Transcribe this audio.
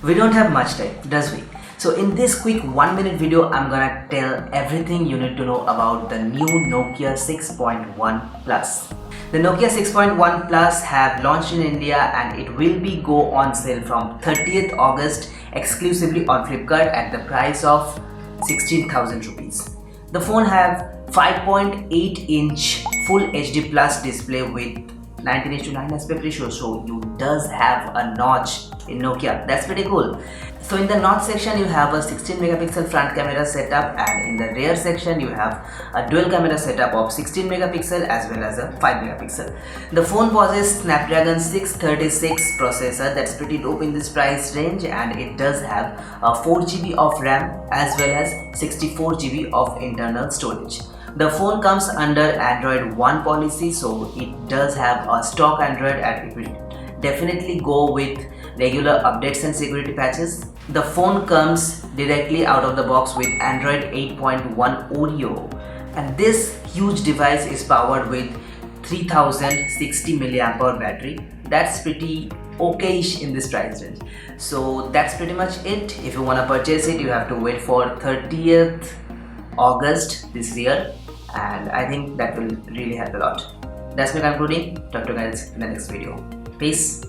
We don't have much time, does we? So in this quick 1-minute video, I'm gonna tell everything you need to know about the new Nokia 6.1 Plus. The Nokia 6.1 Plus have launched in India and it will be go on sale from 30th August exclusively on Flipkart at the price of 16,000 rupees. The phone have 5.8-inch Full HD Plus display with 19:9 aspect ratio, so you does have a notch in Nokia. That's pretty cool. So in the notch section you have a 16 megapixel front camera setup, and in the rear section you have a dual camera setup of 16 megapixel as well as a 5 megapixel. The phone possesses Snapdragon 636 processor. That's pretty dope in this price range, and it does have a 4GB of RAM as well as 64GB of internal storage. The phone comes under Android 1 policy, so it does have a stock Android and it will definitely go with regular updates and security patches. The phone comes directly out of the box with Android 8.1 Oreo, and this huge device is powered with 3060 mAh battery. That's pretty okay-ish in this price range. So that's pretty much it. If you want to purchase it, you have to wait for 30th August this year, and I think that will really help a lot. That's my concluding. Talk to you guys in the next video. Peace.